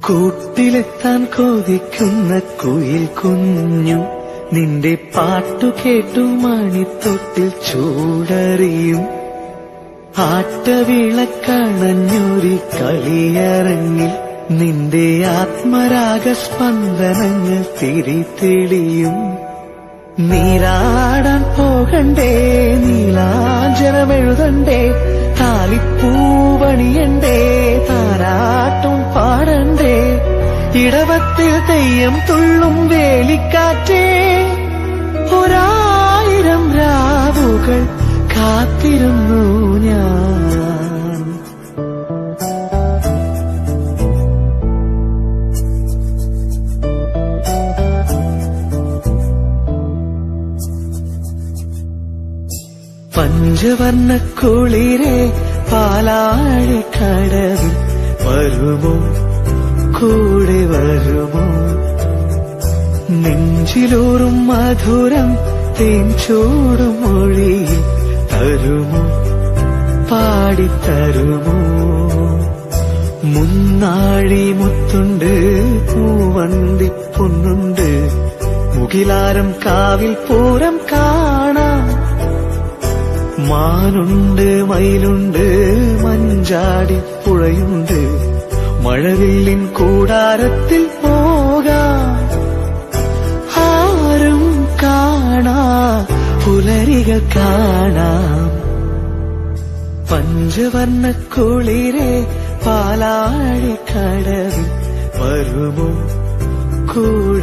കൂട്ടിലെത്താൻ കൊതിക്കുന്ന കുയിൽ കുഞ്ഞു നിന്റെ പാട്ടു കേട്ടു മണിത്തൊട്ടിൽ ചൂടറിയും. ആട്ടവിളക്കണഞ്ഞൊരു കളിയരങ്ങിൽ നിന്റെ ആത്മരാഗസ്പന്ദനങ്ങൾ തിരിതെളിയും. നീരാടാൻ പോകണ്ടേ, നീലാഞ്ജനമെഴുതണ്ടേ, താലിപ്പൂവണിയണ്ടേ, താരാട്ടും പാടണ്ടേ, ഇടവത്തിൽ തെയ്യം തുള്ളും വേലിക്കാറ്റേ, ഒരായിരം രാവുകൾ കാത്തിരുന്നു ഞാൻ. പഞ്ചവർണ്ണ കുളിരെ പാലാഴിക്കടവിൽ വരുമോ, കൂടെ വരുമോ? നെഞ്ചിലൂറും മധുരം തേൻ ചൂടും മൊഴിയിൽ തരുമോ, പാടിത്തരുമോ? മുന്നാഴി മുത്തുണ്ട്, പൂവന്തി പൊന്നുണ്ട്, മുകിലാരം കാവിൽ പൂരം കാണാം. മാനുണ്ട്, മയിലുണ്ട്, മഞ്ചാടി പുഴയുണ്ട്, മഴവില്ലിൻ കൂടാരത്തിൽ പോകാം. ആരും കാണാ പുലരികൾ കാണാം. പഞ്ചവർണ്ണ കുളിരെ പാലാഴിക്കടവിൽ വരുമോ, കൂടെ